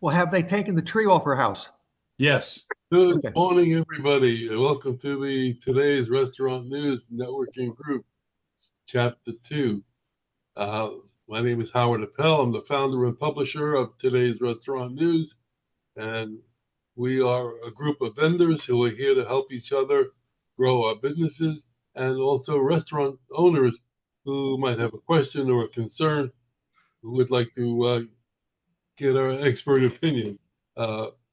Well, have they taken the tree off her house? Yes. Good Okay. morning, everybody. Welcome to today's Restaurant News Networking Group, Chapter 2. My name is Howard Appel. I'm the founder and publisher of today's Restaurant News, and we are a group of vendors who are here to help each other grow our businesses, and also restaurant owners who might have a question or a concern who would like to get our expert opinion.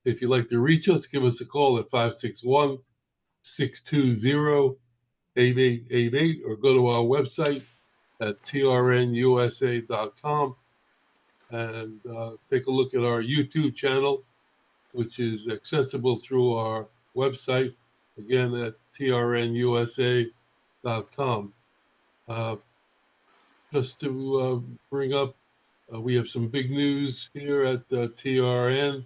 If you'd like to reach us, give us a call at 561-620-8888 or go to our website at trnusa.com and take a look at our YouTube channel, which is accessible through our website, again at trnusa.com. Just to bring up, we have some big news here at TRN.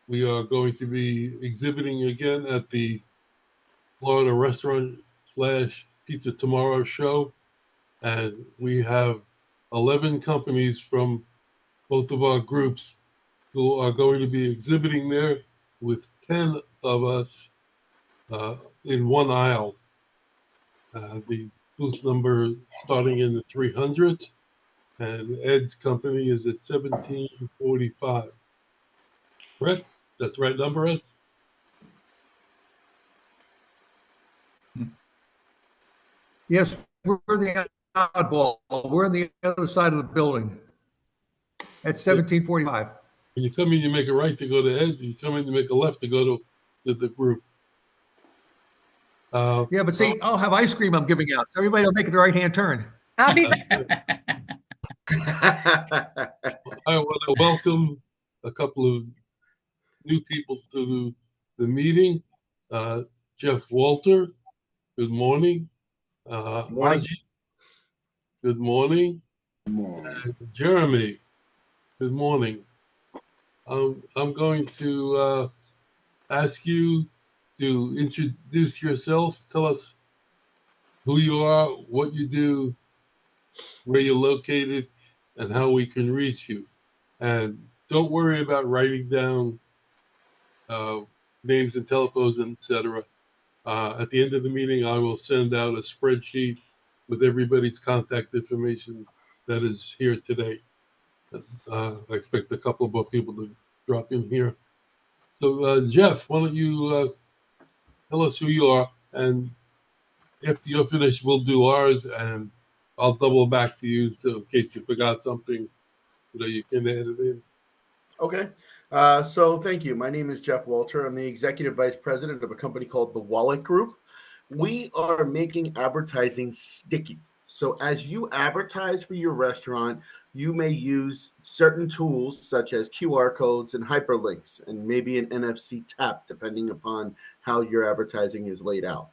We are going to be exhibiting again at the Florida Restaurant / Pizza Tomorrow show. And we have 11 companies from both of our groups who are going to be exhibiting there, with 10 of us in one aisle. The booth number starting in the 300s, and Ed's company is at 1745. Correct? That's the right number, Ed? Yes, we're the oddball. We're on the other side of the building at 1745. When you come in, you make a right to go to Ed. You come in, you make a left to go to the group. Yeah, but see, I'll have ice cream I'm giving out, so everybody will make the right-hand turn. I'll be I want to welcome a couple of new people to the meeting. Jeff Walter, good morning. Haji, good morning. Good morning. And Jeremy, good morning. I'm going to ask you to introduce yourself. Tell us who you are, what you do, where you're located, and how we can reach you. And don't worry about writing down names and telephones, etc. At the end of the meeting, I will send out a spreadsheet with everybody's contact information that is here today. I expect a couple of more people to drop in here. So, Jeff, why don't you tell us who you are, and after you're finished, we'll do ours, and I'll double back to you, so in case you forgot something, you can add it in. Okay. So thank you. My name is Jeff Walter. I'm the executive vice president of a company called the Wallet Group. We are making advertising sticky. So as you advertise for your restaurant, you may use certain tools such as QR codes and hyperlinks and maybe an NFC tap, depending upon how your advertising is laid out.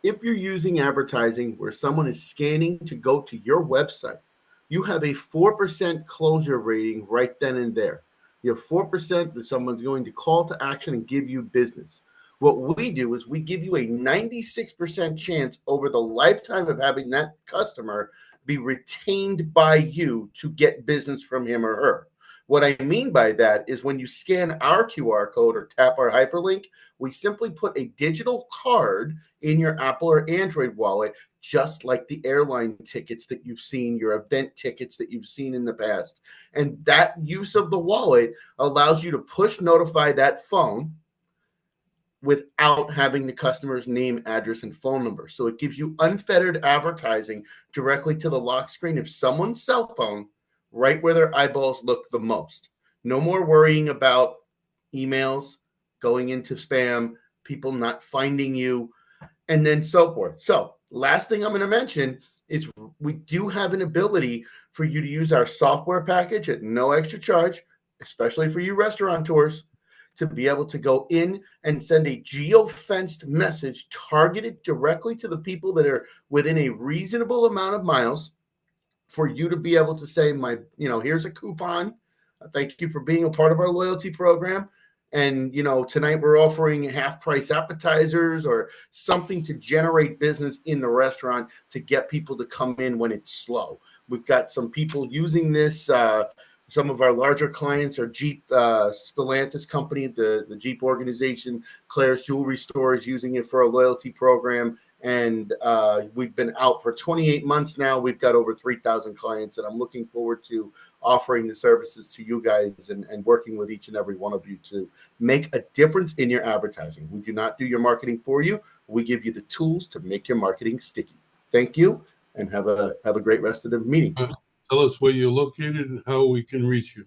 If you're using advertising where someone is scanning to go to your website, you have a 4% closure rating right then and there. You have 4% that someone's going to call to action and give you business. What we do is we give you a 96% chance over the lifetime of having that customer be retained by you to get business from him or her. What I mean by that is when you scan our QR code or tap our hyperlink, we simply put a digital card in your Apple or Android wallet, just like the airline tickets that you've seen, your event tickets that you've seen in the past. And that use of the wallet allows you to push notify that phone without having the customer's name, address, and phone number. So it gives you unfettered advertising directly to the lock screen of someone's cell phone, right where their eyeballs look the most. No more worrying about emails going into spam, people not finding you, and then so forth. So last thing I'm going to mention is we do have an ability for you to use our software package at no extra charge, especially for you restaurateurs, to be able to go in and send a geo-fenced message targeted directly to the people that are within a reasonable amount of miles, for you to be able to say, here's a coupon. Thank you for being a part of our loyalty program. And, tonight we're offering half price appetizers or something to generate business in the restaurant to get people to come in when it's slow. We've got some people using this Some of our larger clients are Jeep, Stellantis company, the Jeep organization. Claire's Jewelry Store is using it for a loyalty program. And we've been out for 28 months now. We've got over 3,000 clients, and I'm looking forward to offering the services to you guys and working with each and every one of you to make a difference in your advertising. We do not do your marketing for you. We give you the tools to make your marketing sticky. Thank you, and have a great rest of the meeting. Tell us where you're located and how we can reach you.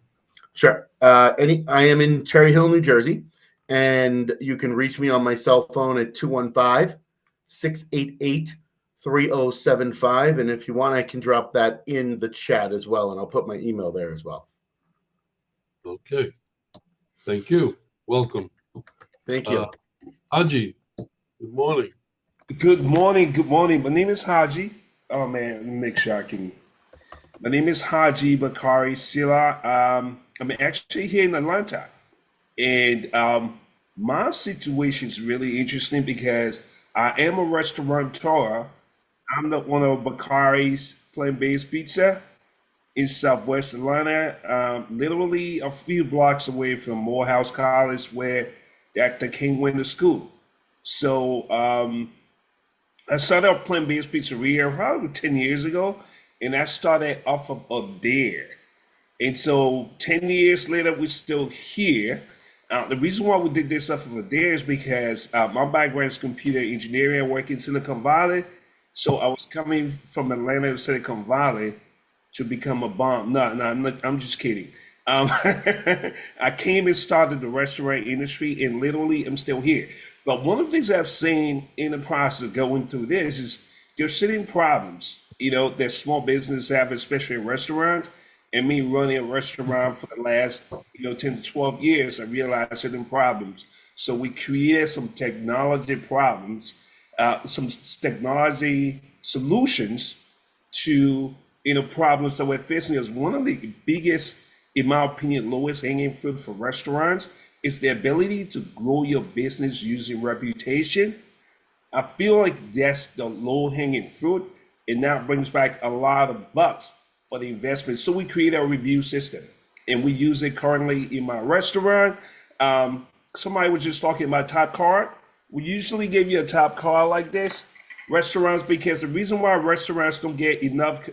Sure. I am in Cherry Hill, New Jersey, and you can reach me on my cell phone at 215-688-3075. And if you want, I can drop that in the chat as well, and I'll put my email there as well. Okay. Thank you. Welcome. Thank you. Haji, good morning. Good morning. Good morning. My name is Haji. Oh man, let me make sure I can. My name is Haji Bakari Siliah. I'm actually here in Atlanta, and my situation is really interesting because I am a restaurateur. I'm the owner of Bakari's plant-based pizza in Southwest Atlanta, literally a few blocks away from Morehouse College, where Dr. King went to school. So I started a plant-based pizzeria probably 10 years ago, and I started off of a dare. And so 10 years later, we're still here. The reason why we did this off of a dare is because my background is computer engineering. I work in Silicon Valley. So I was coming from Atlanta to Silicon Valley to become a bomb. No, I'm just kidding. I came and started the restaurant industry, and literally I'm still here. But one of the things I've seen in the process of going through this is there's certain problems, that small businesses have, especially restaurants. And me running a restaurant for the last, 10 to 12 years, I realized certain problems. So we created some technology problems, some technology solutions to problems that we're facing. Is one of the biggest, in my opinion, lowest hanging fruit for restaurants is the ability to grow your business using reputation. I feel like that's the low hanging fruit, and that brings back a lot of bucks for the investment. So we create a review system, and we use it currently in my restaurant. Somebody was just talking about top card. We usually give you a top card like this, restaurants, because the reason why restaurants don't get enough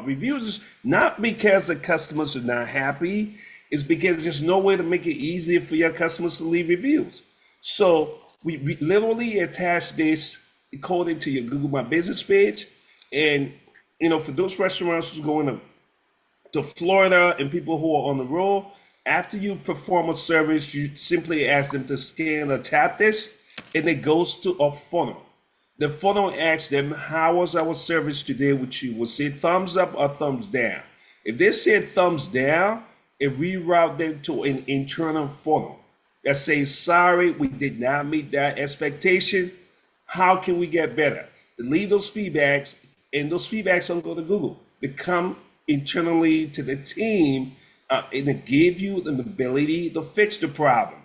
reviews is not because the customers are not happy, it's because there's no way to make it easier for your customers to leave reviews. So we literally attach this code to your Google My Business page, and for those restaurants who's going to Florida and people who are on the road, after you perform a service, you simply ask them to scan or tap this, and it goes to a funnel. The funnel asks them, how was our service today with you? Was it thumbs up or thumbs down? If they said thumbs down, it reroute them to an internal funnel that says, sorry, we did not meet that expectation. How can we get better? To leave those feedbacks, and those feedbacks don't go to Google. They come internally to the team, and they give you the ability to fix the problem.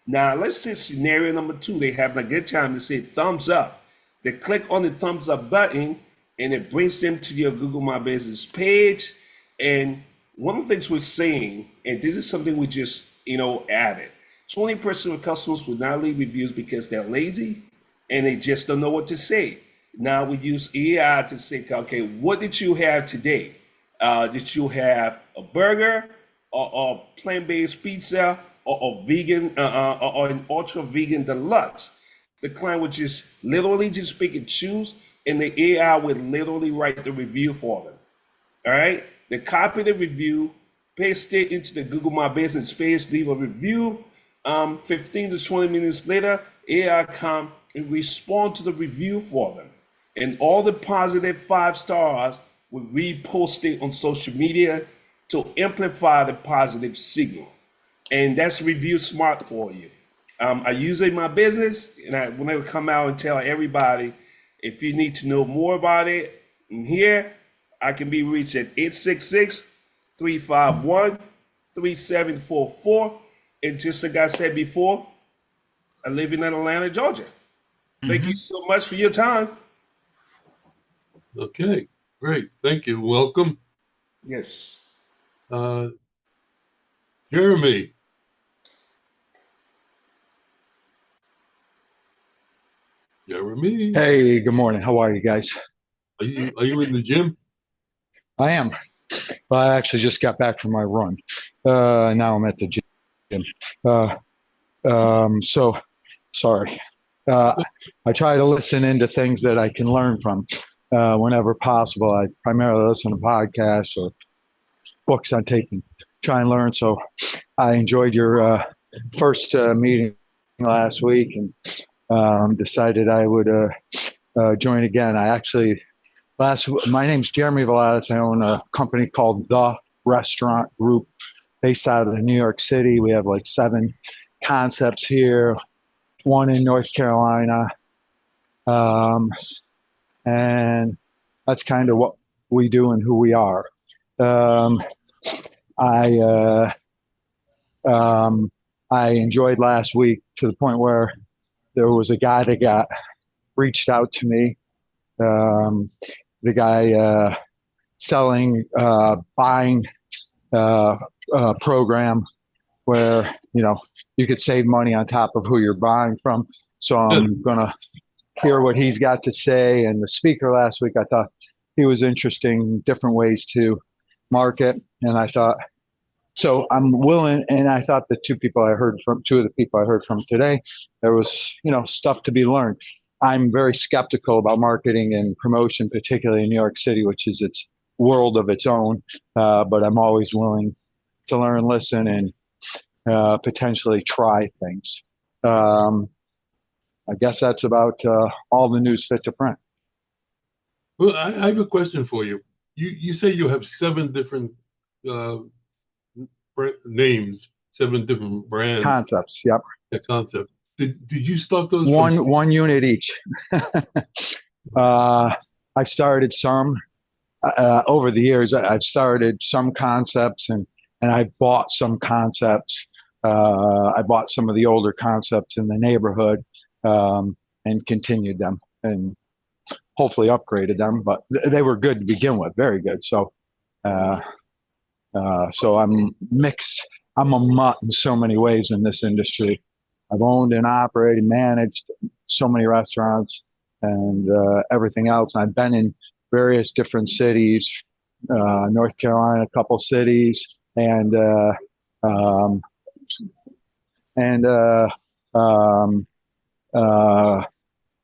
Now, let's say scenario number 2, they have a good time to say thumbs up. They click on the thumbs up button, and it brings them to your Google My Business page. And one of the things we're saying, and this is something we just, added, 20% of customers will not leave reviews because they're lazy and they just don't know what to say. Now we use AI to say, okay, what did you have today? Did you have a burger or a plant-based pizza or a vegan or an ultra vegan deluxe? The client would just literally just pick and choose, and the AI would literally write the review for them. All right? They copy the review, paste it into the Google My Business page, leave a review. 15 to 20 minutes later, AI come and respond to the review for them. And all the positive 5 stars will repost it on social media to amplify the positive signal. And that's Review Smart for you. I use it in my business, and I want to come out and tell everybody, if you need to know more about it, I'm here. I can be reached at 866-351-3744. And just like I said before, I live in Atlanta, Georgia. Thank you so much for your time. Okay, great. Thank you. Welcome. Yes. Jeremy. Jeremy, Hey, good morning. How are you guys? are you in the gym? I am. Well, I actually just got back from my run. Now I'm at the gym. Uh, so sorry. I try to listen into things that I can learn from whenever possible. I primarily listen to podcasts or books I'm taking, try and learn. So I enjoyed your first meeting last week and decided I would join again. I actually my name's Jeremy Wladis. I own a company called The Restaurant Group based out of New York City. We have like 7 concepts here, 1 in North Carolina. And that's kind of what we do and who we are. I enjoyed last week to the point where there was a guy that reached out to me. The guy buying program where you could save money on top of who you're buying from. So I'm gonna hear what he's got to say. And the speaker last week, I thought he was interesting, different ways to market. And I thought, so I'm willing. And I thought the two of the people I heard from today, there was stuff to be learned. I'm very skeptical about marketing and promotion, particularly in New York City, which is its world of its own. But I'm always willing to learn, listen, and potentially try things. I guess that's about all the news fit to print. Well, I have a question for you. You say you have 7 different names, 7 different brands. Concepts, yep. The concepts. Did you start those? One unit each. I started some over the years. I've started some concepts and I bought some concepts. I bought some of the older concepts in the neighborhood and continued them and hopefully upgraded them. But they were good to begin with, very good. So, so I'm mixed. I'm a mutt in so many ways in this industry. I've owned and operated, managed so many restaurants and everything else. I've been in various different cities, North Carolina, a couple cities, and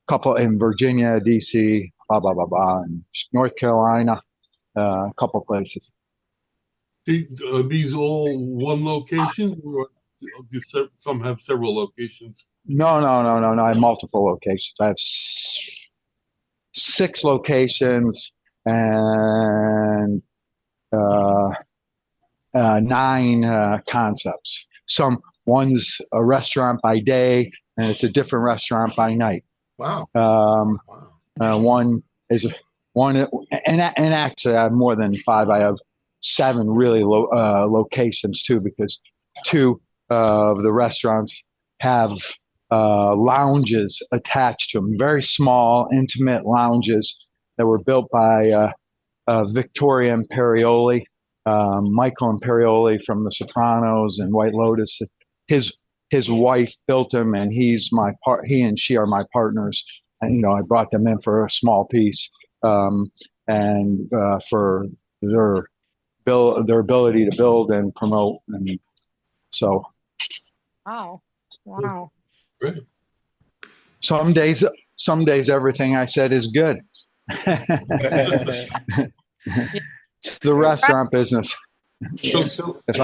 couple in Virginia, DC, blah blah blah blah, and North Carolina, a couple places. Are these all one location, or do some have several locations? No. I have multiple locations. I have 6 locations and 9 concepts. One's a restaurant by day, and it's a different restaurant by night. Wow. One, and actually I have more than 5. I have 7 really locations too, because 2 of the restaurants have lounges attached to them, very small, intimate lounges that were built by Victoria Imperioli, Michael Imperioli from The Sopranos and White Lotus. His wife built them, and he and she are my partners. And I brought them in for a small piece, and for their ability to build and promote, and so. Wow. Great. Some days everything I said is good. It's the restaurant business. So If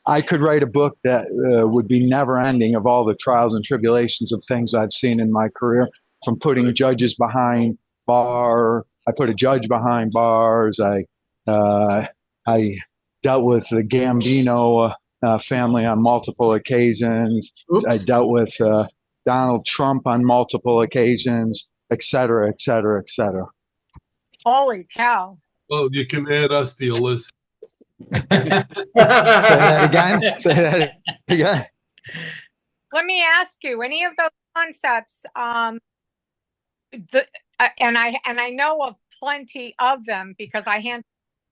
I could write a book that would be never ending of all the trials and tribulations of things I've seen in my career, from putting judges behind bar. I put a judge behind bars. I dealt with the Gambino family on multiple occasions. Oops. I dealt with Donald Trump on multiple occasions, et cetera, et cetera, et cetera. Holy cow. well, you can add us to your list. Say that again. Say that again. Let me ask you, any of those concepts, and I know of plenty of them because I hand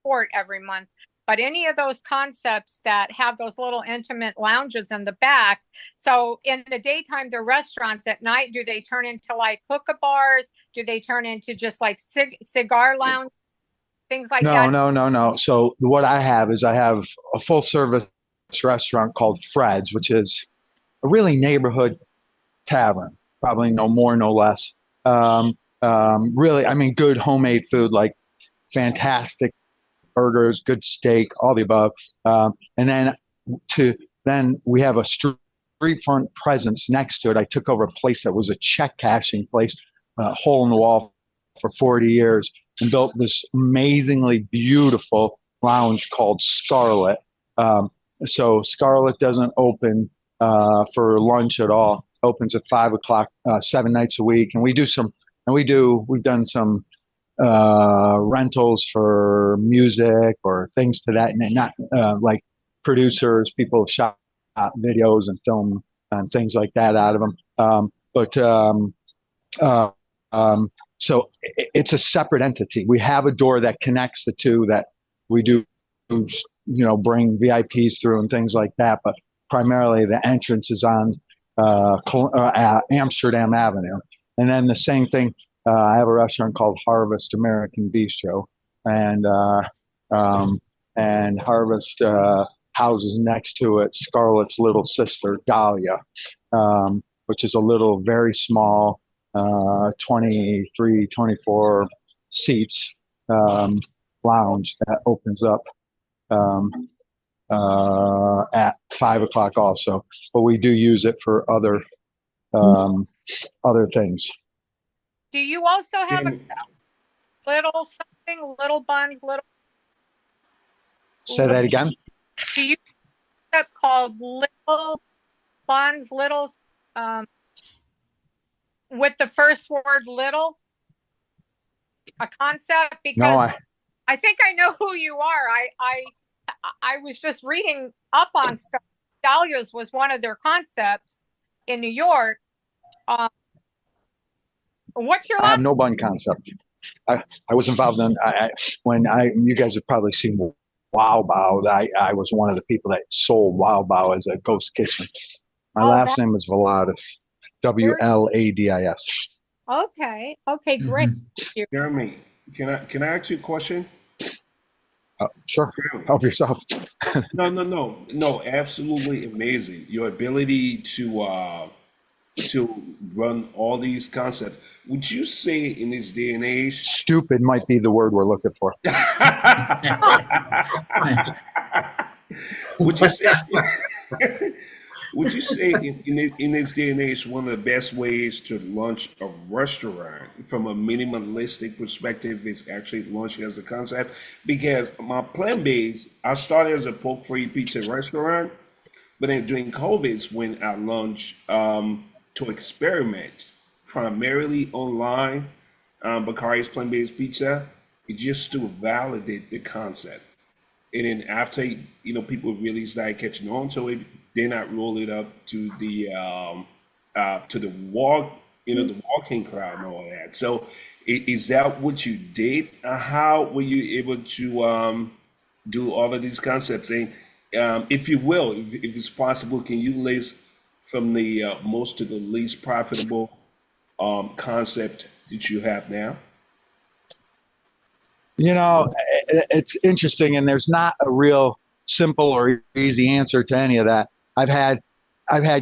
report every month. but any of those concepts that have those little intimate lounges in the back. So in the daytime, they're restaurants. At night, do they turn into like hookah bars? Do they turn into just like cigar lounge, things like that? No. So what I have is I have a full service restaurant called Fred's, which is a really neighborhood tavern, probably no more, no less. Really, I mean, good homemade food, like fantastic burgers, good steak, all the above. And then we have a street front presence next to it. I took over a place that was a check cashing place, hole in the wall for 40 years, and built this amazingly beautiful lounge called Scarlet. So Scarlet doesn't open for lunch at all. Opens at 5 o'clock, 7 nights a week, and we've done some rentals for music or things to that, and not like producers, people have shot videos and film and things like that out of them. So it's a separate entity. We have a door that connects the two that we do, bring VIPs through and things like that. But primarily the entrance is on Amsterdam Avenue. And then the same thing, I have a restaurant called Harvest American Bistro, and Harvest houses next to it Scarlett's little sister, Dahlia, which is a little, very small, 23, 24 seats lounge that opens up at 5 o'clock also. But we do use it for other things. Do you also have a little buns, Say that again? do you have called little buns, with the first word little? A concept? Because No, I think I know who you are. I was just reading up on stuff. Dahlia's was one of their concepts in New York. What's your last? I have no bun concept. I was involved in you guys have probably seen Wow Bao. I was one of the people that sold Wow Bao as a ghost kitchen. My last name is Wladis, Wladis. Okay, great. Jeremy, can I ask you a question? Sure. Jeremy. Help yourself. No, absolutely amazing. Your ability to run all these concepts. Would you say in this day and age? Stupid might be the word we're looking for. Would you say? Would you say in this day and age, one of the best ways to launch a restaurant from a minimalistic perspective is actually launching as a concept? Because my plan base, I started as a pork-free pizza restaurant, but then during COVID is when I launched to experiment primarily online, Bakari's plant-based pizza, just to validate the concept. And then after people really started catching on to it, then I roll it up to the the walking crowd and all that. So is that what you did? How were you able to do all of these concepts? And if you will, if it's possible, can you list from the most to the least profitable concept that you have now? It's interesting, and there's not a real simple or easy answer to any of that. I've had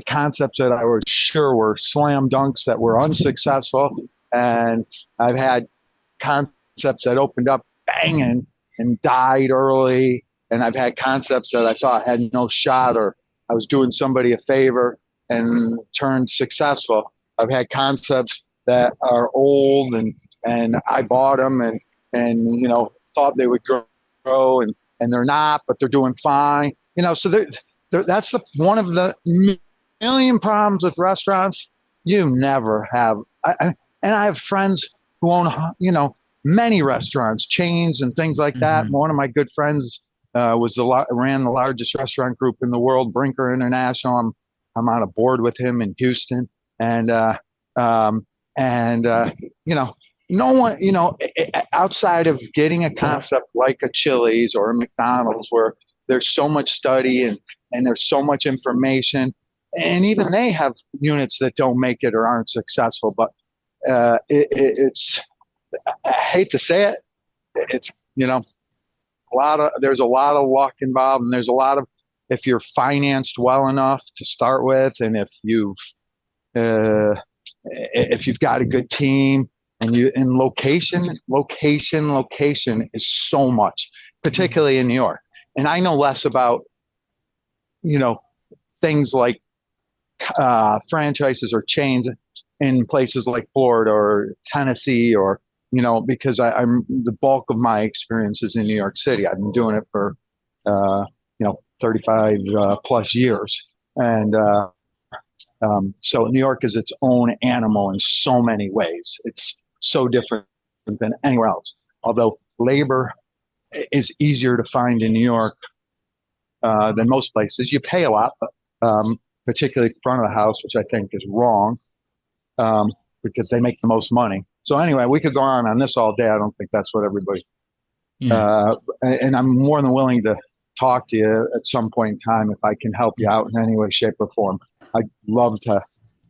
concepts that I was sure were slam dunks that were unsuccessful, and I've had concepts that opened up banging and died early, and I've had concepts that I thought had no shot, or I was doing somebody a favor and turned successful. I've had concepts that are old and I bought them and thought they would grow and they're not, but they're doing fine. So that's one of the million problems with restaurants. You never have, and I have friends who own, many restaurants, chains and things like that. One of my good friends ran the largest restaurant group in the world, Brinker International. I'm on a board with him in Houston, and no one, outside of getting a concept like a Chili's or a McDonald's, where there's so much study and there's so much information, and even they have units that don't make it or aren't successful. But it's, I hate to say it, it's there's a lot of luck involved, and there's a lot of, if you're financed well enough to start with, and if you've got a good team, and location is so much, particularly in New York. And I know less about, things like franchises or chains in places like Florida or Tennessee, or, because I'm the bulk of my experience is in New York City. I've been doing it for, 35 plus years. And so New York is its own animal in so many ways. It's so different than anywhere else. Although labor is easier to find in New York than most places. You pay a lot, but particularly front of the house, which I think is wrong, because they make the most money. So anyway, we could go on this all day. I don't think that's what everybody. Yeah. And I'm more than willing to talk to you at some point in time if I can help you out in any way, shape, or form. I'd love to.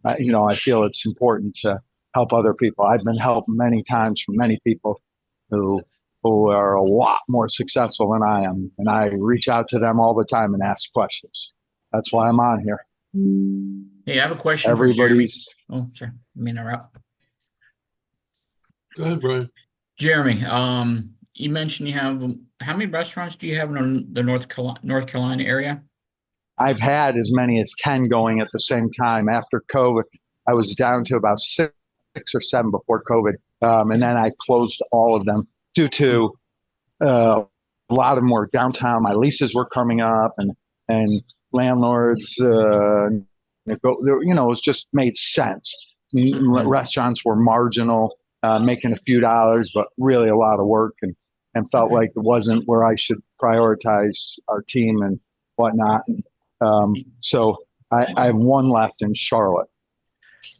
I feel it's important to help other people. I've been helped many times from many people who are a lot more successful than I am, and I reach out to them all the time and ask questions. That's why I'm on here. Hey, I have a question for Jeremy. Everybody's. Oh, sorry. Let me interrupt. Go ahead, Brian. Jeremy, you mentioned you have, how many restaurants do you have in the North Carolina area? I've had as many as 10 going at the same time. After COVID, I was down to about 6 or 7 before COVID. And then I closed all of them due to a lot of them were downtown. My leases were coming up, and landlords, it was just made sense. Restaurants were marginal, making a few dollars, but really a lot of work, and felt like it wasn't where I should prioritize our team and whatnot. So I have one left in Charlotte.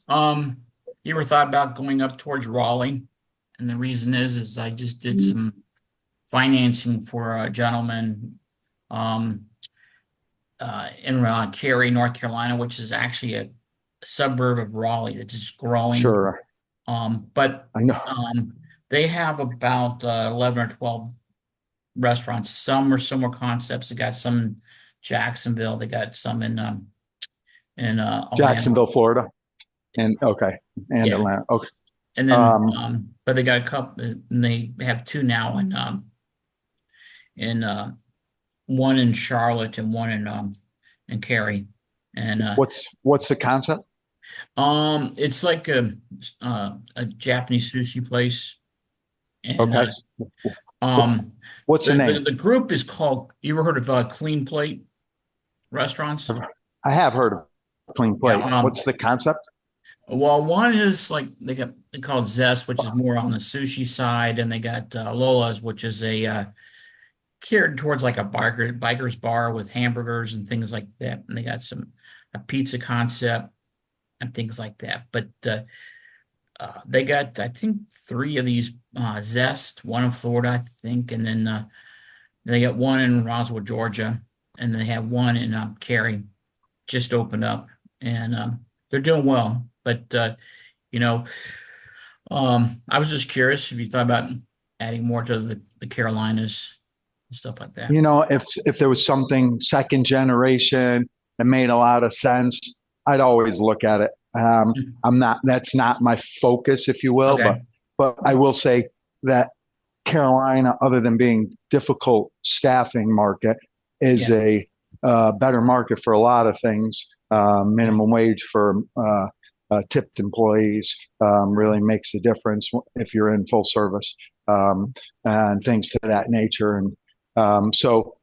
You ever thought about going up towards Raleigh? And the reason is I just did some financing for a gentleman in Cary, North Carolina, which is actually a suburb of Raleigh that's just growing. Sure. But I know. they have about 11 or 12 restaurants. Some are similar concepts. They got some in Jacksonville. They got some in Jacksonville, Florida. And okay. And Yeah. Atlanta. Okay. And then, but they got a couple, and they have 2 now in one in Charlotte and one in Cary. And What's the concept? it's like a Japanese sushi place. And, Okay. What's the name? The group is called, you ever heard of Clean Plate Restaurants? I have heard of Clean Plate. Yeah, What's the concept? Well, one is like they call it Zest, which is more on the sushi side, and they got Lola's, which is a geared towards like a biker's bar with hamburgers and things like that. And they got a pizza concept and things like that. But they got, I think, 3 of these Zest, one in Florida, I think, and then they got one in Roswell, Georgia, and they have one in Cary, just opened up, and they're doing well. But I was just curious if you thought about adding more to the Carolinas and stuff like that. If there was something second generation that made a lot of sense, I'd always look at it. That's not my focus, if you will, Okay. but I will say that Carolina, other than being difficult staffing market, is a better market for a lot of things. Minimum wage for tipped employees really makes a difference if you're in full service, and things to that nature. And so,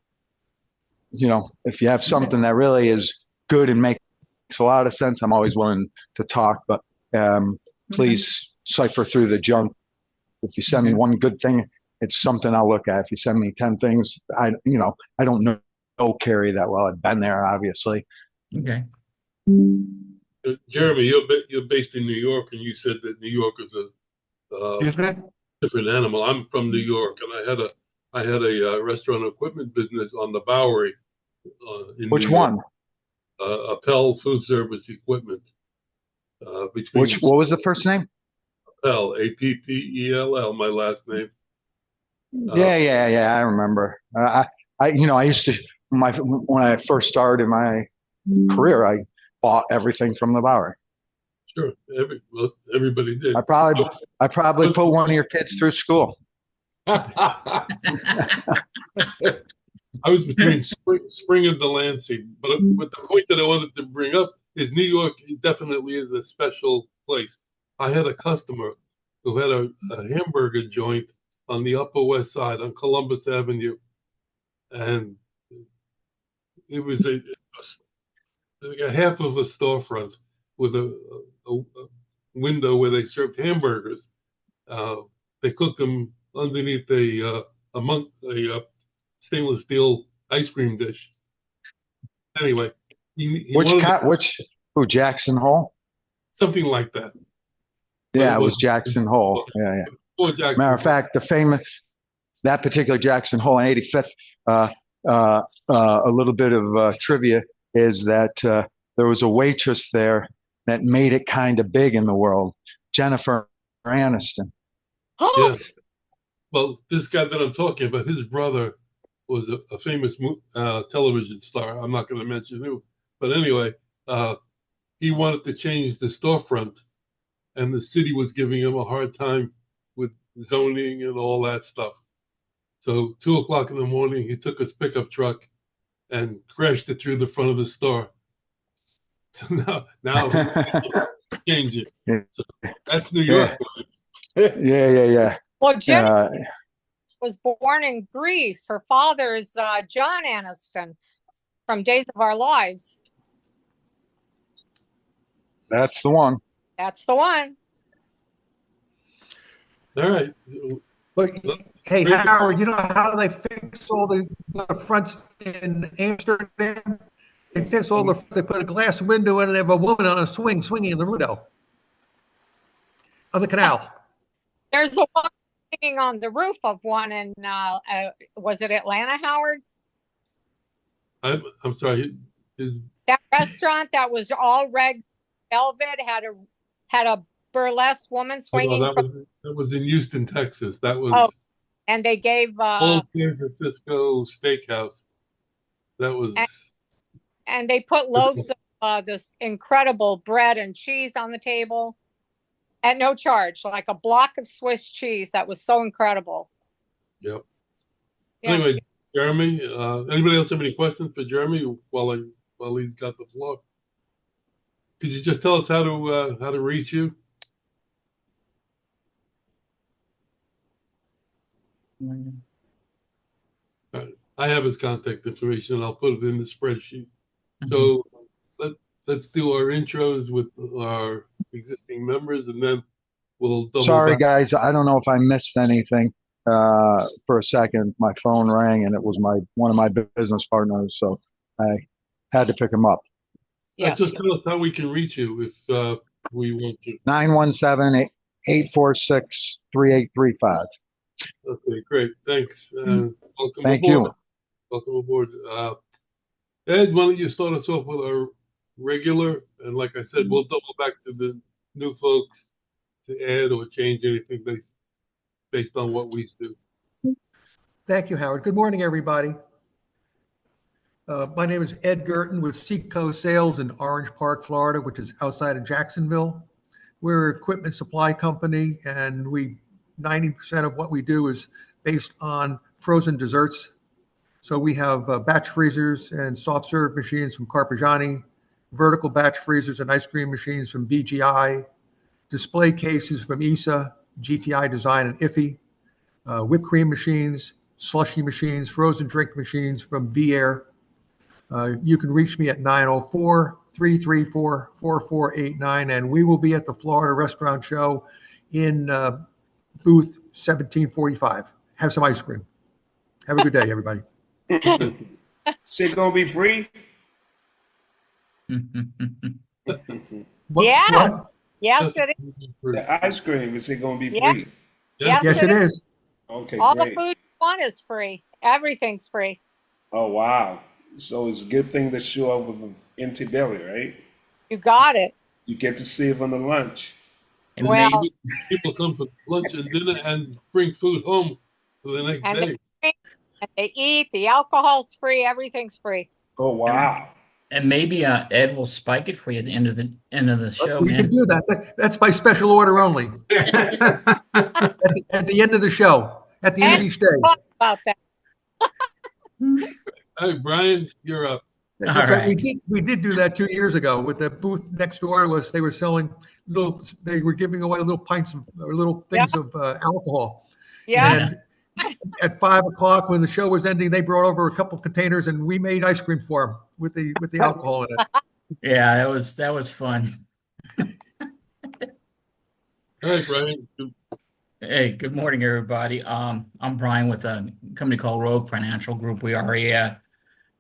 if you have something that really is good and makes a lot of sense, I'm always willing to talk. But please cipher through the junk. If you send me one good thing, it's something I'll look at. If you send me 10 things, I don't know Cary that well. I've been there, obviously. Okay. Jeremy, you're based in New York, and you said that New York is a Excuse me? different animal. I'm from New York, and I had a restaurant equipment business on the Bowery in Which New York. one? Appel Food Service Equipment. Between What was the first name? Appel, Appell, my last name. Yeah. I remember. I used to when I first started my career, I bought everything from the Bowery. Sure, everybody did. I probably put one of your kids through school. I was between Spring and Delancey, but the point that I wanted to bring up is New York definitely is a special place. I had a customer who had a hamburger joint on the Upper West Side on Columbus Avenue, and it was a half of a storefront with a window where they served hamburgers. They cooked them underneath a stainless steel ice cream dish. Anyway, Jackson Hole? Something like that. Yeah, it was Jackson Hole. Yeah. Matter of fact, that particular Jackson Hole on 85th, a little bit of trivia is that there was a waitress there that made it kind of big in the world, Jennifer Aniston. Yeah. Well, this guy that I'm talking about, his brother was a famous television star. I'm not going to mention who, but anyway, he wanted to change the storefront, and the city was giving him a hard time with zoning and all that stuff. So 2:00 in the morning, he took his pickup truck and crashed it through the front of the store. So now change it. So that's New York. Yeah. Well, Jennifer was born in Greece. Her father is John Aniston from Days of Our Lives. That's the one. That's the one. All right. But hey, Howard, you know how they fix all the fronts in Amsterdam? They fix they put a glass window in and they have a woman on a swing swinging in the window on the canal. There's a woman singing on the roof of one in, was it Atlanta, Howard? I'm sorry. That restaurant that was all red velvet had a burlesque woman swinging. Oh, that was in Houston, Texas. That was. And they gave Old San Francisco Steakhouse. That was. And they put loaves of this incredible bread and cheese on the table at no charge, like a block of Swiss cheese that was so incredible. Yep. Yeah. Anyway, Jeremy, anybody else have any questions for Jeremy while he's got the floor? Could you just tell us how to reach you? I have his contact information, and I'll put it in the spreadsheet. So let's do our intros with our existing members, and then we'll double Sorry, back. guys. I don't know if I missed anything. For a second, my phone rang, and it was one of my business partners, so I had to pick him up. Yeah. Just tell us how we can reach you if we want to. 917-846-3835. Okay, great. Thanks. Welcome Thank aboard. you. Welcome aboard. Ed, why don't you start us off with our regular? And like I said, we'll double back to the new folks to add or change anything based on what we do. Thank you, Howard. Good morning, everybody. My name is Ed Gerton with Seco Sales in Orange Park, Florida, which is outside of Jacksonville. We're an equipment supply company, and 90% of what we do is based on frozen desserts. So we have batch freezers and soft serve machines from Carpigiani, vertical batch freezers and ice cream machines from BGI, display cases from ESA, GTI Design and IFI, whipped cream machines, slushy machines, frozen drink machines from V-Air. You can reach me at 904-334-4489, and we will be at the Florida Restaurant Show in booth 1745. Have some ice cream. Have a good day, everybody. Is it gonna be free? Yes. Yes, it is. The ice cream, is it going to be Yeah. free? Yes, Yes, it is. Okay, All the great. food you want is free. Everything's free. Oh, wow. So it's a good thing to show up with an empty belly, right? You got it. You get to save on the lunch. And Well, maybe People come for lunch and dinner and bring food home for the next and they day. drink and they eat. The alcohol's free. Everything's free. Oh, wow. and maybe Ed will spike it for you at the end of the show, We can man. do that. That's by special order only. At the end of the show, at the end of And each day. talk about that. Hey, Brian, you're up. That's All right. right. We did do that 2 years ago with the booth next door to us. They were selling they were giving away little pints of, or little things of alcohol. Yeah. Yeah. And at 5 o'clock when the show was ending, they brought over a couple containers and we made ice cream for them with the alcohol in it. Yeah, that was fun. All right, Brian. Hey, good morning, everybody. I'm Brian with a company called Rogue Financial Group. We are a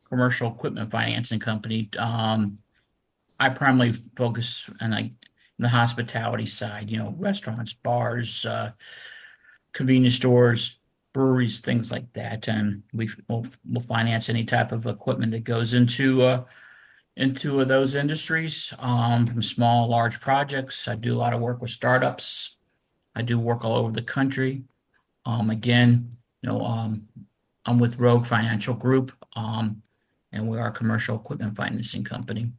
commercial equipment financing company. I primarily focus on the hospitality side, restaurants, bars, convenience stores, breweries, things like that. And we'll finance any type of equipment that goes into those industries, from small, large projects. I do a lot of work with startups. I do work all over the country. Again, I'm with Rogue Financial Group, and we are a commercial equipment financing company.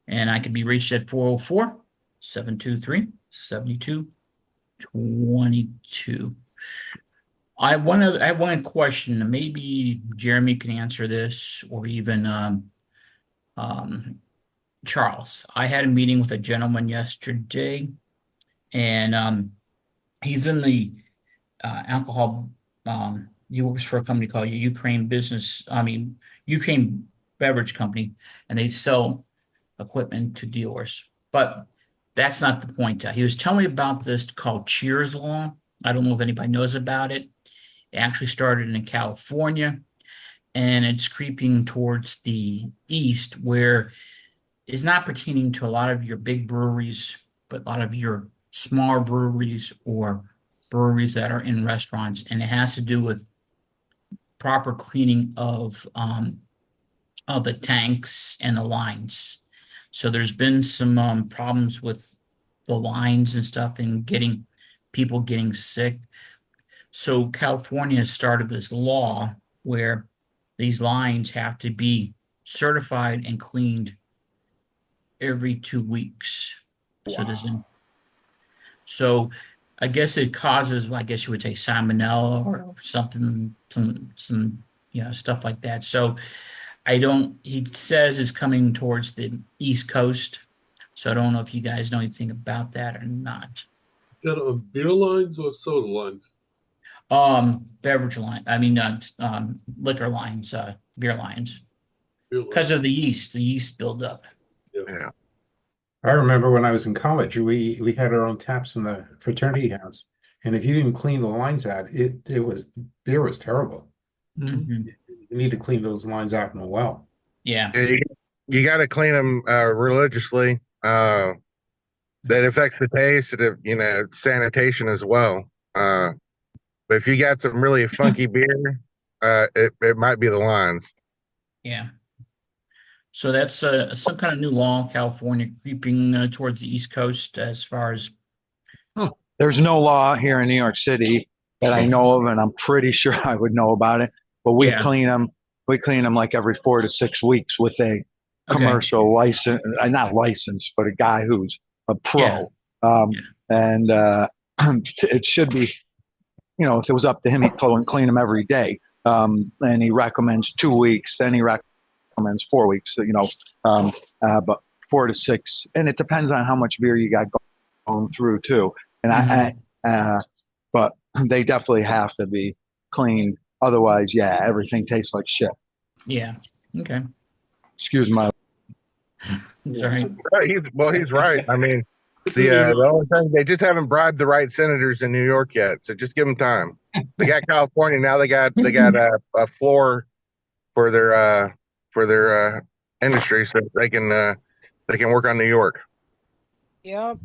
And I can be reached at 404-723-7222. I have one question. Maybe Jeremy can answer this, or even Charles. I had a meeting with a gentleman yesterday, and he's in the alcohol. He works for a company called Ukraine Beverage Company, and they sell equipment to dealers. But that's not the point. He was telling me about this called Cheers Law. I don't know if anybody knows about it. It actually started in California, and it's creeping towards the east, where it's not pertaining to a lot of your big breweries, but a lot of your smaller breweries or breweries that are in restaurants, and it has to do with proper cleaning of the tanks and the lines. So there's been some problems with the lines and stuff, and people getting sick. So California has started this law where these lines have to be certified and cleaned every 2 weeks. So I guess it causes, I guess you would say, salmonella or something, some stuff like that. So he says it's coming towards the East Coast. So I don't know if you guys know anything about that or not. Is that on beer lines or soda lines? Beverage line, liquor lines, beer lines, Beer lines. because of the yeast buildup. Yeah. I remember when I was in college, we had our own taps in the fraternity house, and if you didn't clean the lines out, beer was terrible. Mhm. You need to clean those lines out in a well. Yeah. You got to clean them religiously. That affects the taste, sanitation as well. But if you got some really funky beer, it might be the lines. Yeah. So that's some kind of new law in California creeping towards the East Coast as far as. There's no law here in New York City that I know of, and I'm pretty sure I would know about it. But we clean them. We clean them like every 4 to 6 weeks with a commercial license, not license, but a guy who's a pro. And it should be, if it was up to him, he'd clean them every day. And he recommends 2 weeks. Then he recommends 4 weeks. But 4 to 6, and it depends on how much beer you got going through too. And but they definitely have to be cleaned. Otherwise, everything tastes like shit. Yeah. Okay. Excuse my. Sorry. He's right. I mean, the only thing, they just haven't bribed the right senators in New York yet. So just give them time. They got California now. They got a floor for their industry, so they can work on New York. Yep.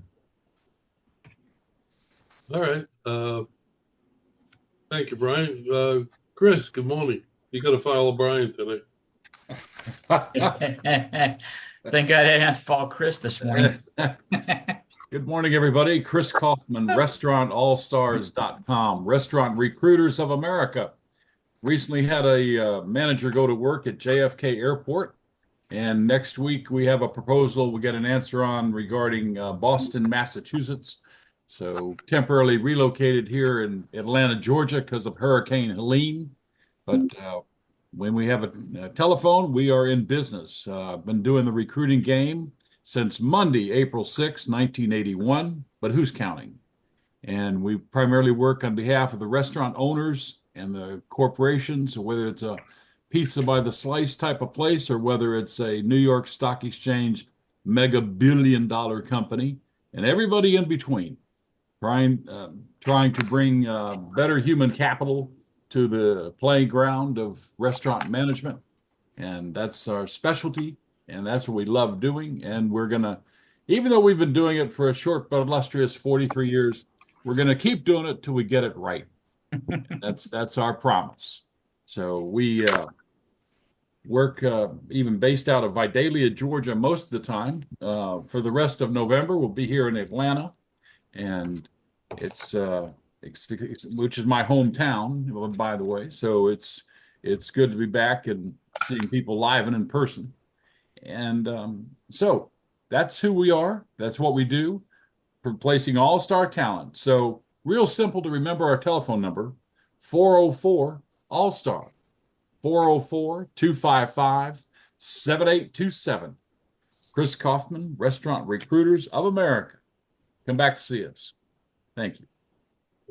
All right. Thank you, Brian. Chris, good morning. You got to follow Brian today. Thank God I didn't have to follow Chris this morning. Good morning, everybody. Chris Kaufman, restaurantallstars.com, Restaurant Recruiters of America. Recently had a manager go to work at JFK Airport, and next week we have a proposal we get an answer on regarding Boston, Massachusetts. So temporarily relocated here in Atlanta, Georgia because of Hurricane Helene. But when we have a telephone, we are in business. I've been doing the recruiting game since Monday, April 6, 1981, but who's counting? And we primarily work on behalf of the restaurant owners and the corporations, whether it's a pizza by the slice type of place or whether it's a New York Stock Exchange mega billion-dollar company, and everybody in between, trying to bring better human capital to the playground of restaurant management. And that's our specialty, and that's what we love doing. And we're gonna, even though we've been doing it for a short but illustrious 43 years, we're gonna keep doing it till we get it right. That's our promise. So we work even based out of Vidalia, Georgia, most of the time. For the rest of November, we'll be here in Atlanta, and it's which is my hometown, by the way. So it's good to be back and seeing people live and in person. And so that's who we are. That's what we do, replacing all-star talent. So real simple to remember our telephone number, 404 All-Star, 404-255-7827. Chris Kaufman, Restaurant Recruiters of America. Come back to see us. Thank you.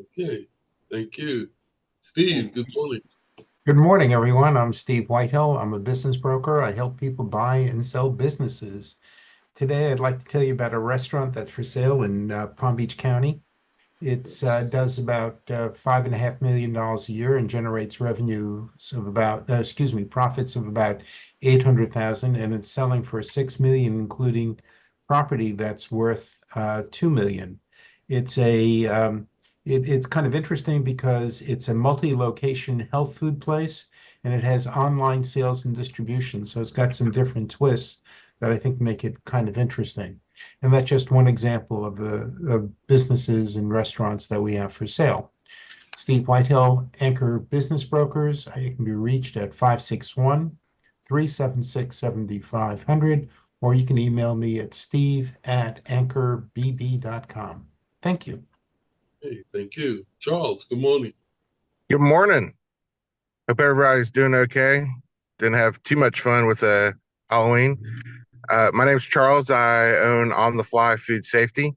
Okay. Thank you. Steve, good morning. Good morning, everyone. I'm Steve Whitehill. I'm a business broker. I help people buy and sell businesses. Today, I'd like to tell you about a restaurant that's for sale in Palm Beach County. It does about $5.5 million a year and generates revenues of about, profits of about 800,000, and it's selling for 6 million, including property that's worth 2 million. It's kind of interesting because it's a multi-location health food place, and it has online sales and distribution. So it's got some different twists that I think make it kind of interesting. And that's just one example of the businesses and restaurants that we have for sale. Steve Whitehill, Anchor Business Brokers. I can be reached at 561-376-7500, or you can email me at steve@anchorbb.com. Thank you. Hey, thank you. Charles, good morning. Good morning. Hope everybody's doing okay. Didn't have too much fun with Halloween. My name's Charles. I own On the Fly Food Safety.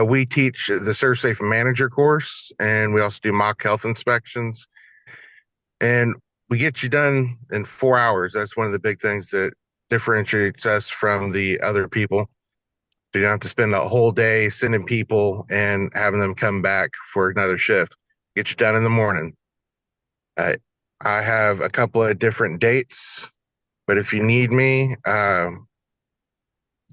We teach the Serve Safe Manager course, and we also do mock health inspections. And we get you done in 4 hours. That's one of the big things that differentiates us from the other people. So you don't have to spend a whole day sending people and having them come back for another shift. Get you done in the morning. I have a couple of different dates, but if you need me,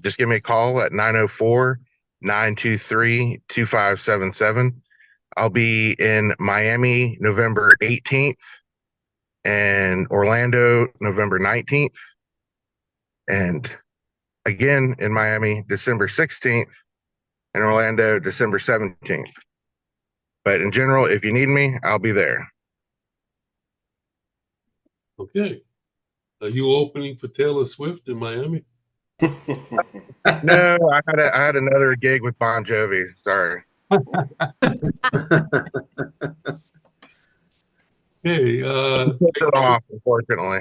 just give me a call at 904-923-2577. I'll be in Miami November 18th and Orlando November 19th. And again in Miami December 16th and Orlando December 17th. But in general, if you need me, I'll be there. Okay. Are you opening for Taylor Swift in Miami? No, I had another gig with Bon Jovi. Sorry. Hey, Took it off, unfortunately.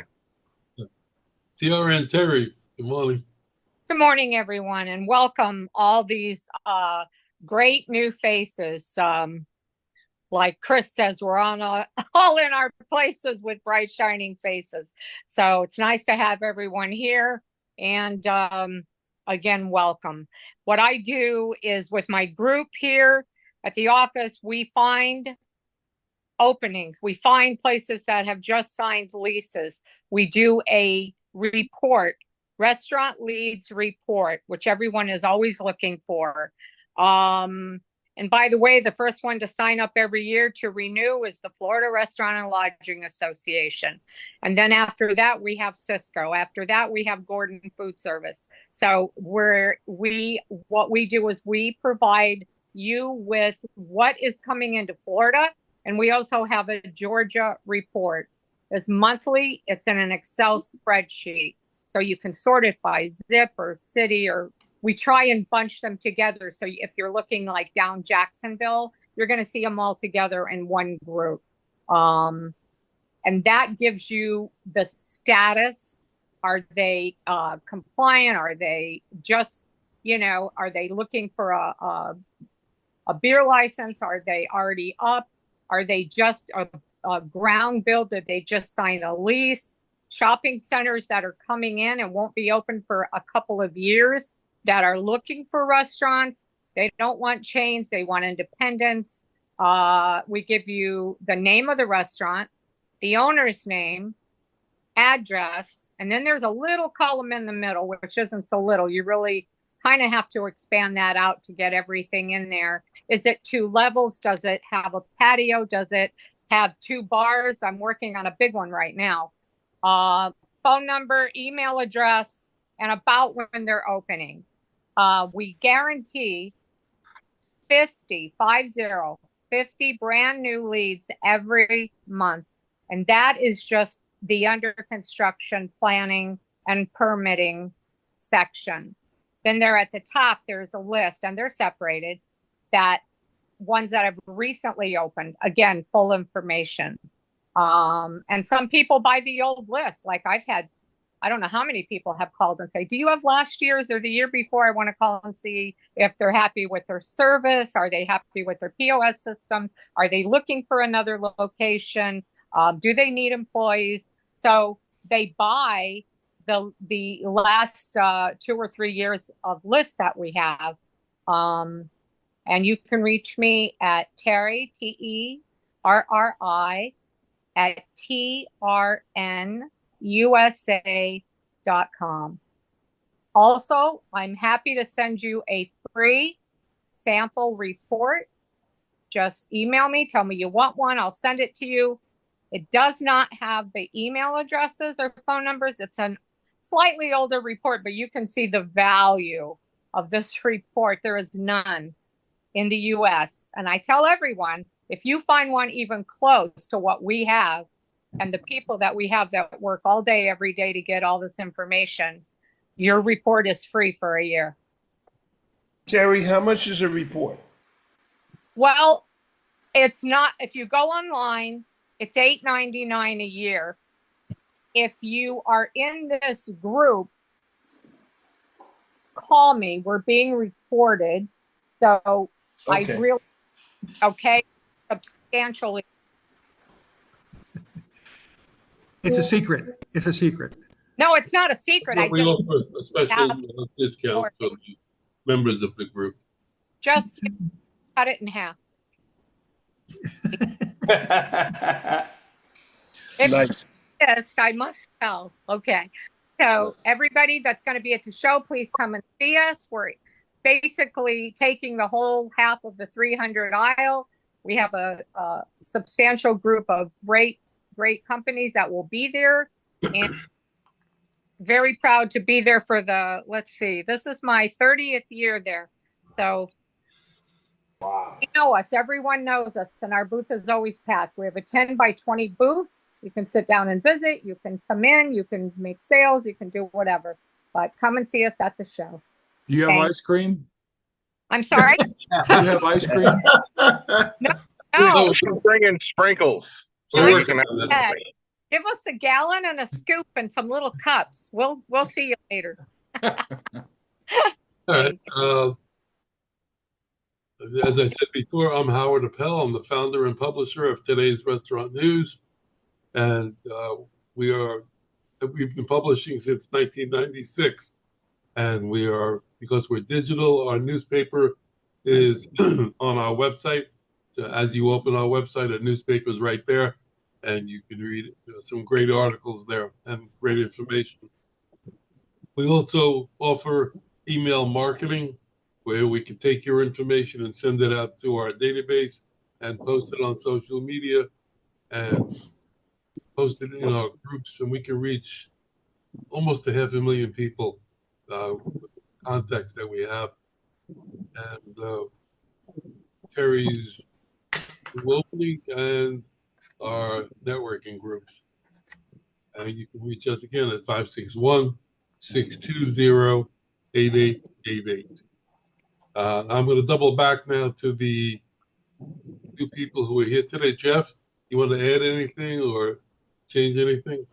TRN Terry, good morning. Good morning, everyone, and welcome all these great new faces. Like Chris says, we're on all in our places with bright, shining faces. So it's nice to have everyone here. And again, welcome. What I do is with my group here at the office, we find openings. We find places that have just signed leases. We do a report, restaurant leads report, which everyone is always looking for. And by the way, the first one to sign up every year to renew is the Florida Restaurant and Lodging Association. And then after that, we have Cisco. After that, we have Gordon Food Service. So what we do is we provide you with what is coming into Florida. And we also have a Georgia report. It's monthly. It's in an Excel spreadsheet. So you can sort it by zip or city, or we try and bunch them together. So if you're looking like down Jacksonville, you're going to see them all together in one group. And that gives you the status. Are they compliant? Are they just, are they looking for a beer license? Are they already up? Are they just a ground build? Did they just sign a lease? Shopping centers that are coming in and won't be open for a couple of years that are looking for restaurants. They don't want chains. They want independence. We give you the name of the restaurant, the owner's name, address, and then there's a little column in the middle, which isn't so little. You really kind of have to expand that out to get everything in there. Is it 2 levels? Does it have a patio? Does it have 2 bars? I'm working on a big one right now. Phone number, email address, and about when they're opening. We guarantee 50 brand new leads every month. And that is just the under construction planning and permitting section. Then there at the top, there's a list, and they're separated, that ones that have recently opened, again, full information. And some people buy the old list. Like I've had, I don't know how many people have called and say, do you have last year's or the year before? I want to call and see if they're happy with their service. Are they happy with their POS system? Are they looking for another location? Do they need employees? So they buy the last 2 or 3 years of lists that we have. And you can reach me at Terry, Terri, at trnusa.com. Also, I'm happy to send you a free sample report. Just email me, tell me you want one, I'll send it to you. It does not have the email addresses or phone numbers. It's a slightly older report, but you can see the value of this report. There is none in the US. And I tell everyone, if you find one even close to what we have and the people that we have that work all day, every day to get all this information, your report is free for a year. Terry, how much is a report? Well, it's not, if you go online, it's $8.99 a year. If you are in this group, call me. We're being recorded. So Okay. I really, okay, substantially. It's a secret. It's a secret. No, it's not a secret. We just offer a special discount for the members of the group. just cut it in half. Nice. Yes, I must tell. Okay. So everybody that's going to be at the show, please come and see us. We're basically taking the whole half of the 300 aisle. We have a substantial group of great companies that will be there, and very proud to be there for the, let's see, this is my 30th year there. So Wow. you know us, everyone knows us, and our booth is always packed. We have a 10 by 20 booth. You can sit down and visit, you can come in, you can make sales, you can do whatever, but come and see us at the show. Do you have Thanks. ice cream? I'm sorry? Do you have ice cream? No, She's bringing sprinkles. So We're you working can on have that. give us a gallon and a scoop and some little cups. We'll see you later. All right. As I said before, I'm Howard Appel. I'm the founder and publisher of Today's Restaurant News, and we've been publishing since 1996. And because we're digital, our newspaper is on our website. As you open our website, a newspaper is right there, and you can read some great articles there and great information. We also offer email marketing where we can take your information and send it out to our database and post it on social media and post it in our groups, and we can reach almost 500,000 people with the contacts that we have. And Terry's openings and our networking groups. And you can reach us again at 561-620-8888. I'm going to double back now to the two people who are here today. Jeff, you want to add anything or change anything?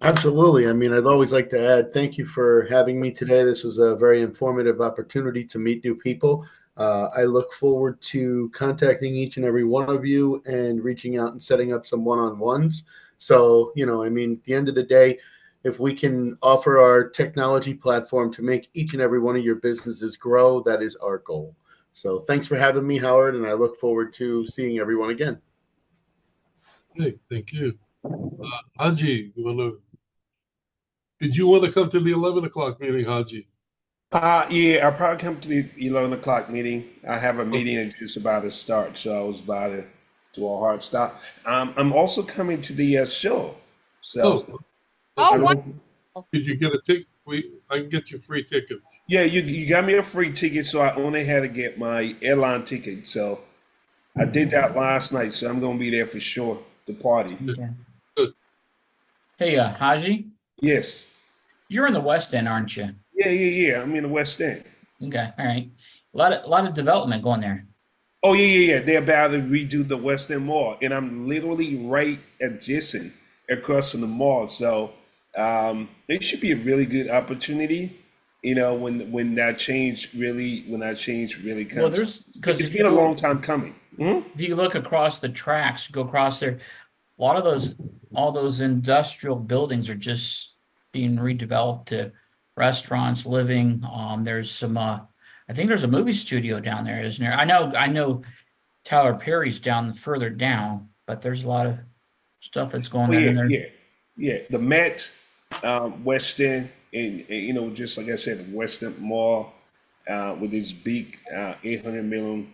Absolutely. I mean, I'd always like to add thank you for having me today. This was a very informative opportunity to meet new people. I look forward to contacting each and every one of you and reaching out and setting up some one-on-ones. So, I mean, at the end of the day, if we can offer our technology platform to make each and every one of your businesses grow, that is our goal. So thanks for having me, Howard, and I look forward to seeing everyone again. Okay, thank you. Haji, did you want to come to the 11 o'clock meeting, Haji? Yeah, I'll probably come to the 11 o'clock meeting. I have a meeting that's just about to start, so I was about to do a hard stop. I'm also coming to the show. So, wonderful. Did you get a ticket? I can get you free tickets. Yeah, you got me a free ticket, so I only had to get my airline ticket. So I did that last night, so I'm gonna be there for sure. The party. Okay. Good. Hey, Haji, Yes. you're in the West End, aren't you? Yeah. I'm in the West End. Okay, all right. A lot of development going there. Oh yeah. They're about to redo the West End Mall, and I'm literally right adjacent across from the mall. So it should be a really good opportunity. When that change really comes. Well, because It's been a long time coming. if you look across the tracks, go across there, a lot of all those industrial buildings are just being redeveloped to restaurants, living. There's some, I think there's a movie studio down there, isn't there? I know Tyler Perry's further down, but there's a lot of stuff that's going on in there. Yeah. The Met, West End, and just like I said, the West End Mall, with its big $800 million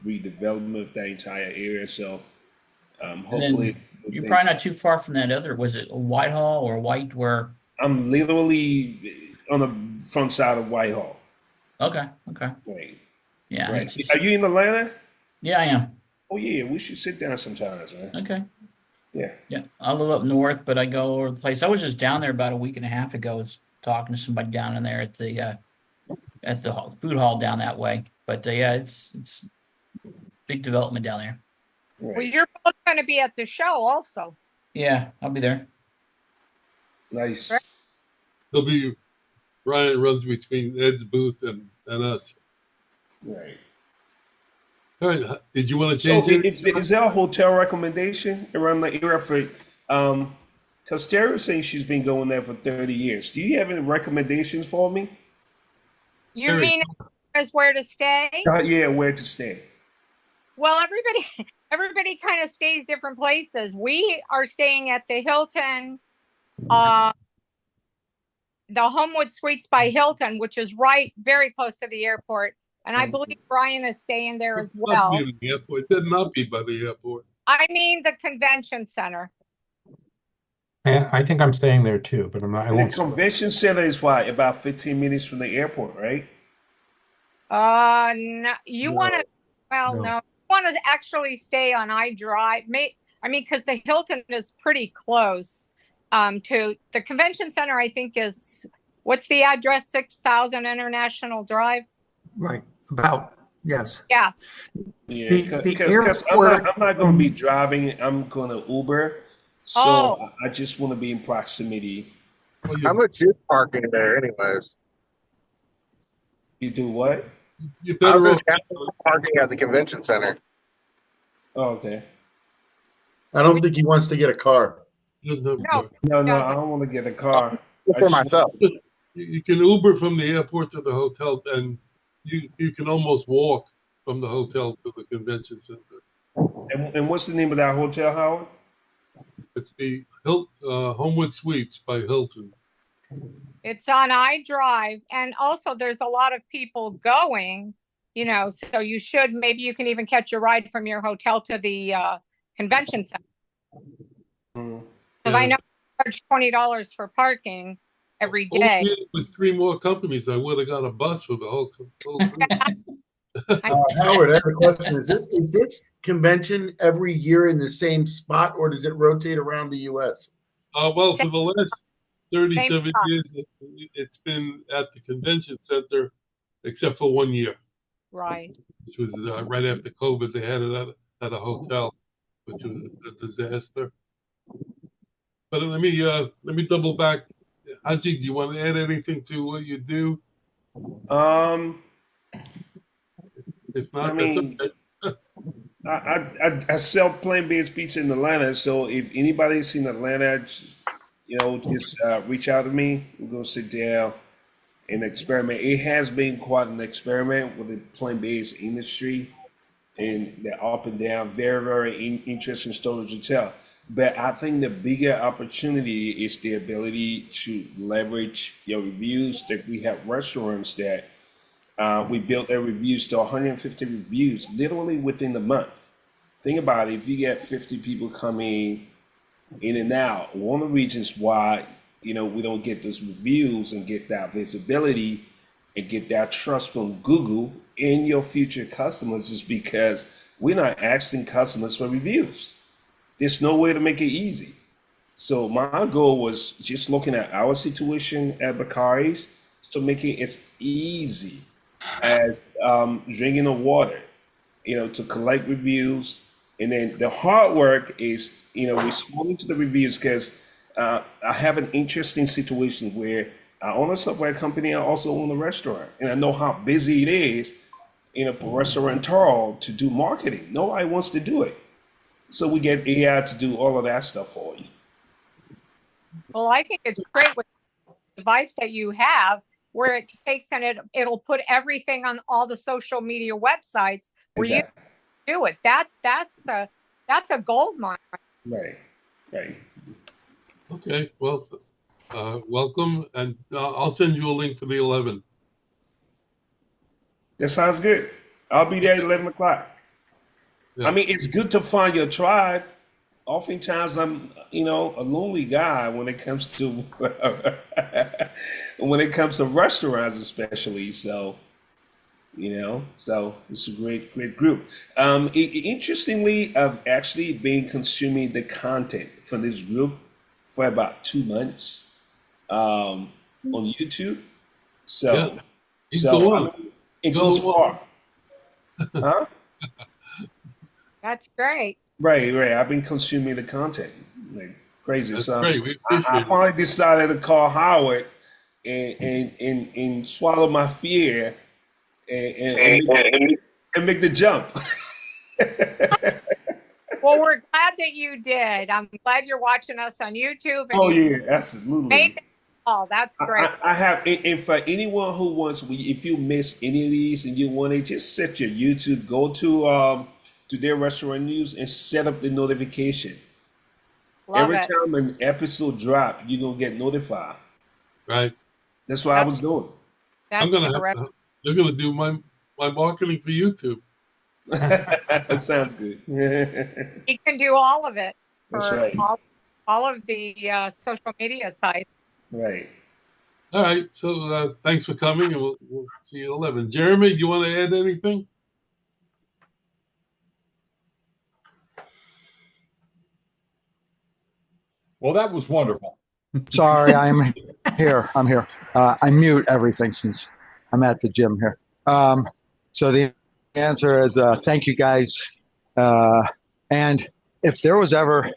redevelopment of that entire area. So hopefully you're probably not too far from that other. Was it Whitehall or White? Where I'm literally on the front side of Whitehall. Okay. Right. Yeah. Right. Are you in Atlanta? Yeah, I am. Oh yeah, we should sit down sometimes, man. Okay. Yeah. I live up north, but I go all over the place. I was just down there about a week and a half ago. I was talking to somebody down in there at the food hall down that way. But yeah, it's big development down there. Right. Well, you're both going to be at the show also. Yeah, I'll be there. Nice. Right. Brian runs between Ed's booth and us. Right. All right. Did you want to change So it? is there a hotel recommendation around the area for? Because Terry was saying she's been going there for 30 years. Do you have any recommendations for me? You Very mean as where to stay? Yeah, where to stay. Well, everybody kind of stays different places. We are staying at the Hilton, the Homewood Suites by Hilton, which is very close to the airport. And I believe Brian is staying there as well. Not be the airport. It did not be by the airport. I mean the convention center. Yeah, I think I'm staying there too, but I'm not. I And won't. the convention center is what, about 15 minutes from the airport, right? No, you No. want to, well, No. no, you want to actually stay on iDrive. Because the Hilton is pretty close to the convention center. I think what's the address? 6,000 International Drive. Right. Yes. Yeah. Yeah, The because airport. I'm not going to be driving. I'm going to Uber. So Oh. I just want to be in proximity. Well, How much is parking there, anyways? You do what? you How better much off. parking at the convention center? Oh, okay. I don't think he wants to get a car. No. No, I don't want to get a car. I For just- myself. You can Uber from the airport to the hotel, and you can almost walk from the hotel to the convention center. And what's the name of that hotel, Howard? It's the Homewood Suites by Hilton. It's on iDrive, and also there's a lot of people going, so you should, maybe you can even catch a ride from your hotel to the convention center. Because I know I charge $20 for parking every day. It was 3 more companies. I would have got a bus for the whole group. Howard, I have a question. Is this convention every year in the same spot, or does it rotate around the U.S.? Well, for the last 37 Same years, it's been at the convention center, except for 1 year, Right. which was right after COVID. They had it at a hotel, which was a disaster. But let me double back. Haji, do you want to add anything to what you do? If not, I mean, that's okay. I sell plant-based pizza in Atlanta, so if anybody's in Atlanta, just reach out to me. We're gonna sit down and experiment. It has been quite an experiment with the plant-based industry, and the up and down. Very, very interesting stories to tell. But I think the bigger opportunity is the ability to leverage your reviews. That we have restaurants that we built their reviews to 150 reviews literally within the month. Think about it. If you get 50 people coming in and out, one of the reasons why we don't get those reviews and get that visibility and get that trust from Google in your future customers is because we're not asking customers for reviews. There's no way to make it easy. So my goal was just looking at our situation at Bakari's to make it as easy as drinking the water, to collect reviews. And then the hard work is, responding to the reviews because I have an interesting situation where I own a software company. I also own a restaurant. And I know how busy it is, for restaurateur to do marketing. Nobody wants to do it. So we get AI to do all of that stuff for you. Well, I think it's great with the device that you have, where it takes and it'll put everything on all the social media websites where Exactly. you do it. That's a gold mine. Right. Okay, well, welcome, and I'll send you a link for the 11. That sounds good. I'll be there at 11 o'clock. Yeah. I mean, it's good to find your tribe. Oftentimes, I'm, a lonely guy when it comes to restaurants, especially. So, so it's a great group. Interestingly, I've actually been consuming the content from this group for about 2 months on YouTube. So, Yeah, he's the one. I mean, it goes far, huh? That's great. Right. I've been consuming the content like crazy. That's So great. We I appreciate it. finally decided to call Howard and swallow my fear and make the jump. Well, we're glad that you did. I'm glad you're watching us on YouTube. And Oh you yeah, absolutely. made that call. That's great. I have, and for anyone who wants, if you miss any of these and you want to, just set your YouTube, go to their restaurant news and set up the notification. Love Every it. time an episode drop, you're gonna get notified. Right. That's what I was doing. That's I'm gonna correct. they're gonna do my marketing for YouTube. That sounds good. You can do all of it That's for right. all of the social media sites. Right. All right. So thanks for coming, and we'll see you at 11. Jeremy, do you want to add anything? Well, that was wonderful. Sorry, I'm here. I mute everything since I'm at the gym here. So the answer is thank you guys. And if there was ever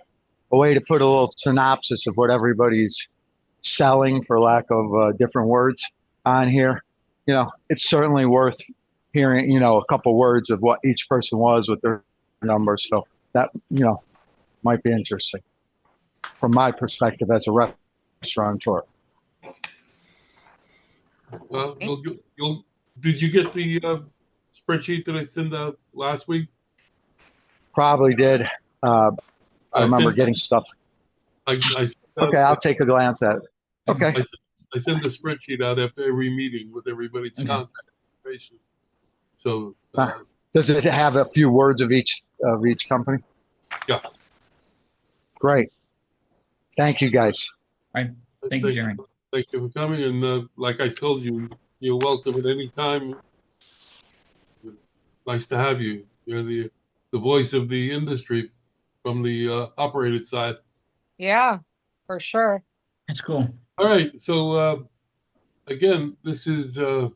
a way to put a little synopsis of what everybody's selling, for lack of different words, on here, it's certainly worth hearing, a couple words of what each person was with their numbers. So that, might be interesting from my perspective as a restaurateur. Well, did you get the spreadsheet that I sent out last week? Probably did. I remember getting stuff. I Okay, I'll take a glance at it. Okay. I I send a spreadsheet out after every meeting with everybody's Okay. contact information. So, Does it have a few words of each company? yeah. Great. Thank you, guys. Right. Thank you, Jeremy. Thank you for coming. And like I told you, you're welcome at any time. Nice to have you. You're the voice of the industry from the operated side. Yeah, for sure. That's cool. All right. So again, this is the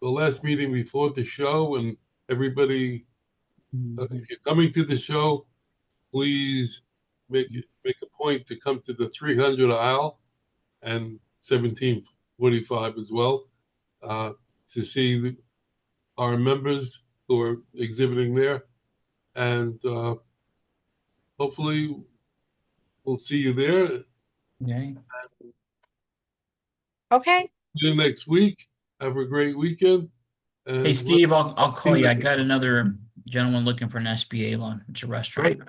last meeting before the show, and everybody, if you're coming to the show, please make a point to come to the 300 aisle and 1745 as well to see our members who are exhibiting there, and hopefully we'll see you there. Okay. Okay. See you next week. Have a great weekend. And Hey, Steve, I'll call you. I next got another gentleman looking for an SBA loan. It's a restaurant. Great.